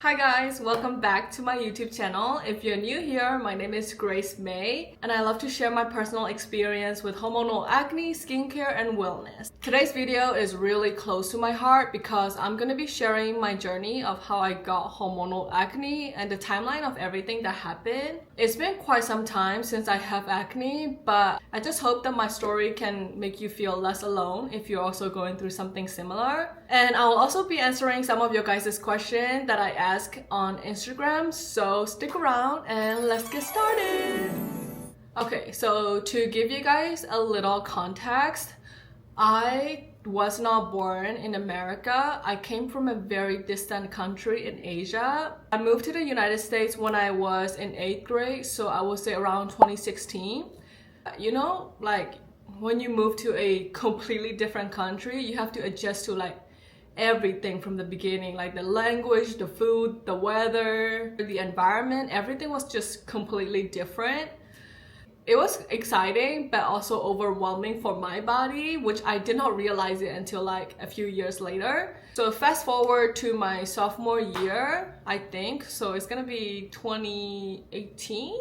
Hi guys, welcome back to my YouTube channel. If you're new here, my name is Grace May and I love to share my personal experience with hormonal acne, skincare, and wellness. Today's video is really close to my heart because I'm gonna be sharing my journey of how I got hormonal acne and the timeline of everything that happened. It's been quite some time since I have acne, but I just hope that my story can make you feel less alone if you're also going through something similar. And I'll also be answering some of your guys' questions that I asked on Instagram, so stick around and let's get started. Okay, so to give you guys a little context, I was not born in America. I came from a very distant country in Asia. I moved to the United States when I was in 8th grade, so I would say around 2016. You know, like when you move to a completely different country, you have to adjust to like everything from the beginning, like the language, the food, the weather, the environment. Everything was just completely different. It was exciting but also overwhelming for my body, which I did not realize it until like a few years later. So fast forward to my sophomore year, I think, so it's gonna be 2018.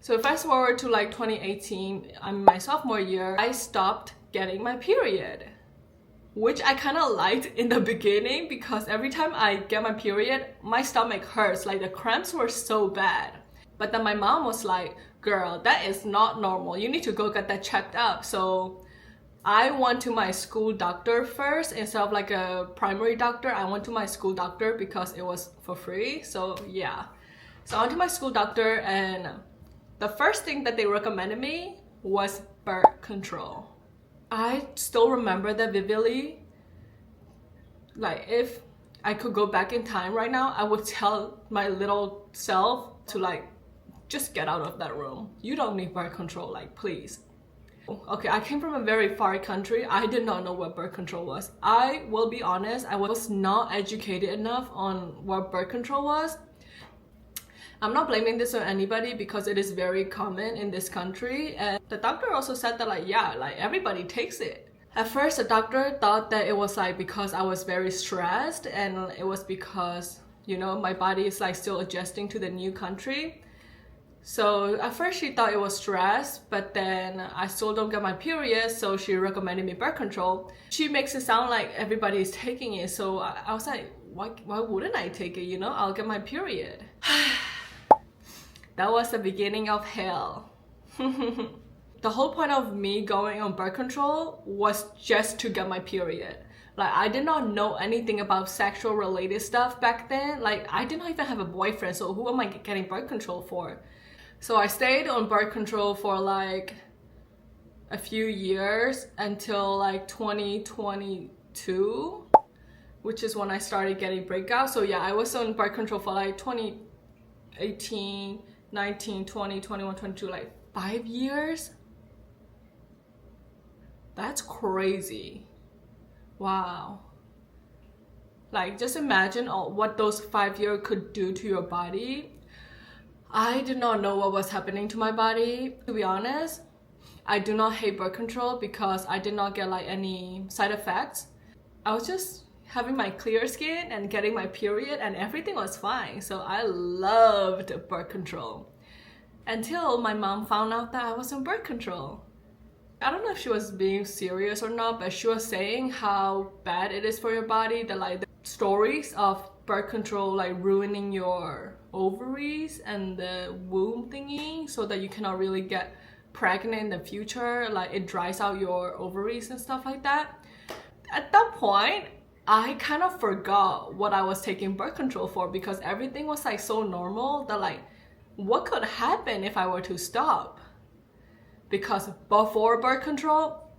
So fast forward to like 2018, I'm my sophomore year, I stopped getting my period, which I kind of liked in the beginning because every time I get my period, my stomach hurts, like the cramps were so bad. But then my mom was like, girl, that is not normal. You need to go get that checked out. So I went to my school doctor first instead of like a primary doctor. I went to my school doctor because it was for free. So yeah. So I went to my school doctor and the first thing that they recommended me was birth control. I still remember that vividly. Like if I could go back in time right now, I would tell my little self to like, just get out of that room. You don't need birth control, like please. Okay, I came from a very far country. I did not know what birth control was. I will be honest, I was not educated enough on what birth control was. I'm not blaming this on anybody because it is very common in this country, and the doctor also said that like, yeah, like everybody takes it. At first the doctor thought that it was like because I was very stressed and it was because, you know, my body is like still adjusting to the new country. So at first she thought it was stress, but then I still don't get my period, so she recommended me birth control. She makes it sound like everybody is taking it, so I was like, why wouldn't I take it, you know? I'll get my period. That was the beginning of hell. The whole point of me going on birth control was just to get my period. Like I did not know anything about sexual related stuff back then. Like I did not even have a boyfriend, so who am I getting birth control for? So I stayed on birth control for like a few years until like 2022, which is when I started getting breakouts. So yeah, I was on birth control for like 2018, 19, 20, 21, 22, like 5 years. That's crazy. Wow. Like just imagine what those 5 years could do to your body. I did not know what was happening to my body. To be honest, I do not hate birth control because I did not get like any side effects. I was just having my clear skin and getting my period and everything was fine. So I loved birth control until my mom found out that I was on birth control. I don't know if she was being serious or not, but she was saying how bad it is for your body, that like the stories of birth control like ruining your ovaries and the womb thingy so that you cannot really get pregnant in the future. Like it dries out your ovaries and stuff like that. At that point, I kind of forgot what I was taking birth control for because everything was like so normal that like, what could happen if I were to stop? Because before birth control,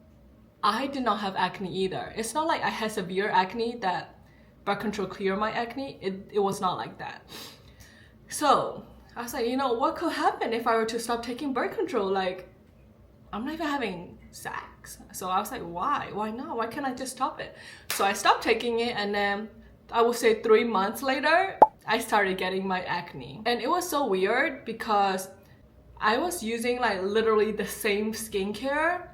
I did not have acne either. It's not like I had severe acne that birth control cleared my acne. It was not like that. So I was like, you know, what could happen if I were to stop taking birth control? Like, I'm not even having sex. So I was like, why? Why not? Why can't I just stop it? So I stopped taking it, and then I would say 3 months later, I started getting my acne. And it was so weird because I was using like literally the same skincare,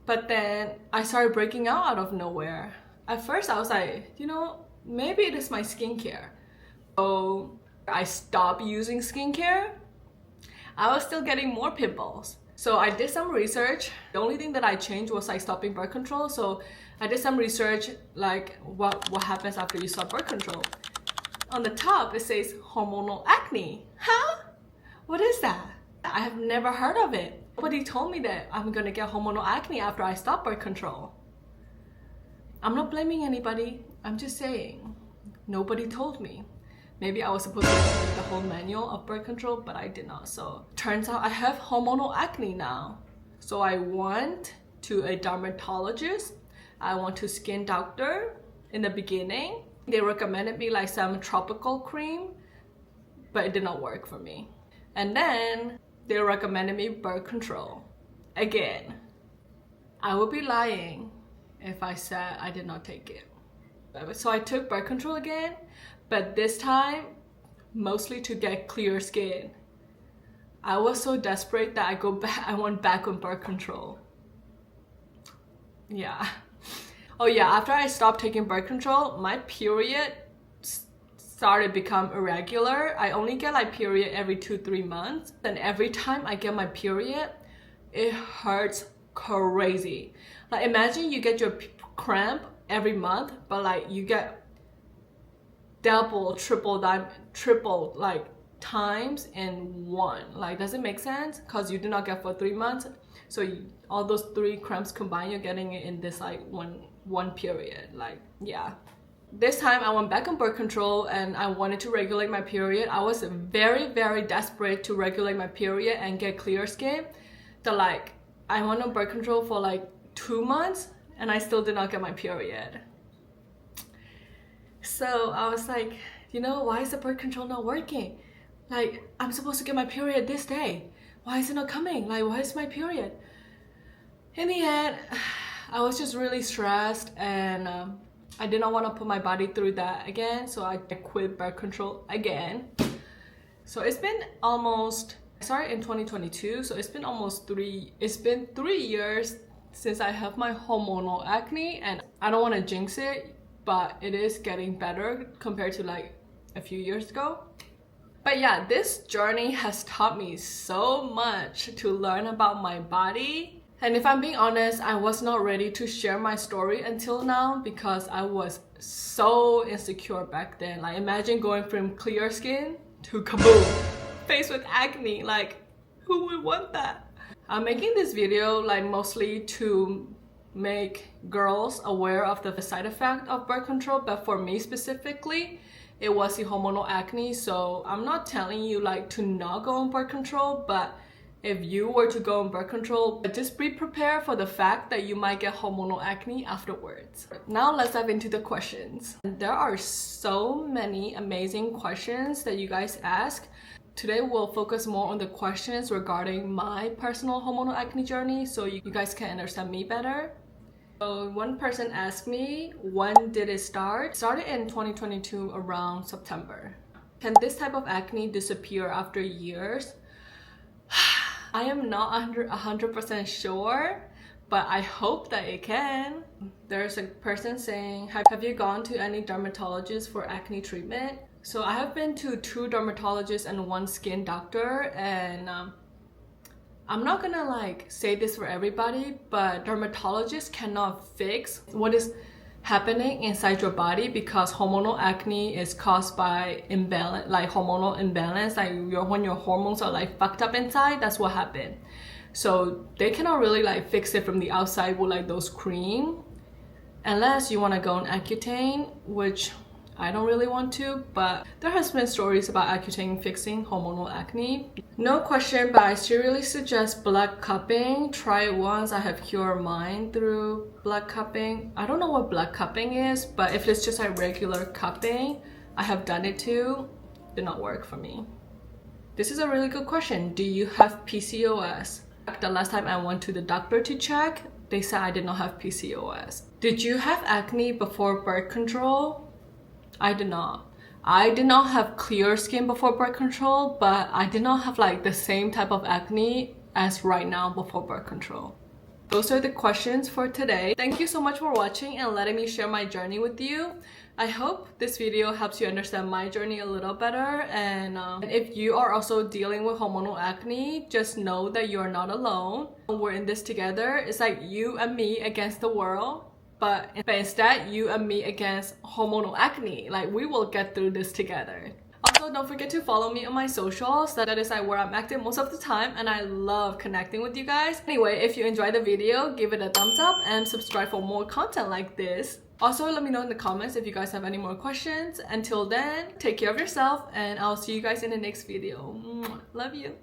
but then I started breaking out of nowhere. At first I was like, you know, maybe it is my skincare. So I stopped using skincare. I was still getting more pimples. So I did some research. The only thing that I changed was like stopping birth control. So I did some research like what happens after you stop birth control. On the top it says hormonal acne. Huh? What is that? I have never heard of it. Nobody told me that I'm gonna get hormonal acne after I stop birth control. I'm not blaming anybody. I'm just saying nobody told me. Maybe I was supposed to read the whole manual of birth control, but I did not. So turns out I have hormonal acne now. So I went to a dermatologist. I went to skin doctor in the beginning. They recommended me like some tropical cream, but it did not work for me. And then they recommended me birth control. Again, I would be lying if I said I did not take it. So I took birth control again, but this time mostly to get clear skin. I was so desperate that I went back on birth control. Yeah. Oh yeah, after I stopped taking birth control, my period started become irregular. I only get like period every 2-3 months, and every time I get my period, it hurts crazy. Like imagine you get your cramp every month, but like you get double, triple like times in one. Like, does it make sense? Because you do not get for 3 months, so all those 3 cramps combined, you're getting it in this like one period. Like, yeah. This time I went back on birth control and I wanted to regulate my period. I was very, very desperate to regulate my period and get clear skin. Like I went on birth control for like 2 months and I still did not get my period. So I was like, you know, why is the birth control not working? Like, I'm supposed to get my period this day. Why is it not coming? Like, why is my period? In the end, I was just really stressed and I did not want to put my body through that again. So I quit birth control again. So it's been almost, I started in 2022. So it's been almost 3 years since I have my hormonal acne, and I don't want to jinx it, but it is getting better compared to like a few years ago. But yeah, this journey has taught me so much to learn about my body. And if I'm being honest, I was not ready to share my story until now because I was so insecure back then. Like imagine going from clear skin to kaboom, face with acne. Like, who would want that? I'm making this video like mostly to make girls aware of the side effect of birth control, but for me specifically, it was the hormonal acne. So I'm not telling you like to not go on birth control, but if you were to go on birth control, just be prepared for the fact that you might get hormonal acne afterwards. Now let's dive into the questions. There are so many amazing questions that you guys ask. Today we'll focus more on the questions regarding my personal hormonal acne journey so you guys can understand me better. So one person asked me, when did it start? It started in 2022 around September. Can this type of acne disappear after years? I am not 100% sure, but I hope that it can. There's a person saying, have you gone to any dermatologist for acne treatment? So I have been to 2 dermatologists and 1 skin doctor, and I'm not gonna like say this for everybody, but dermatologists cannot fix what is happening inside your body because hormonal acne is caused by imbalance, like hormonal imbalance, like when your hormones are like fucked up inside, that's what happened. So they cannot really like fix it from the outside with like those cream, unless you want to go on Accutane, which I don't really want to, but there has been stories about Accutane fixing hormonal acne. No question, but I seriously suggest blood cupping. Try it once. I have cured mine through blood cupping. I don't know what blood cupping is, but if it's just like regular cupping, I have done it too. Did not work for me. This is a really good question. Do you have PCOS? The last time I went to the doctor to check, they said I did not have PCOS. Did you have acne before birth control? I did not. I did not have clear skin before birth control, but I did not have like the same type of acne as right now before birth control. Those are the questions for today. Thank you so much for watching and letting me share my journey with you. I hope this video helps you understand my journey a little better, and if you are also dealing with hormonal acne, just know that you are not alone. We're in this together. It's like you and me against the world, but instead you and me against hormonal acne. Like, we will get through this together. Also, don't forget to follow me on my socials. That is like where I'm active most of the time, and I love connecting with you guys. Anyway, if you enjoyed the video, give it a thumbs up and subscribe for more content like this. Also, let me know in the comments if you guys have any more questions. Until then, take care of yourself, and I'll see you guys in the next video. Love you.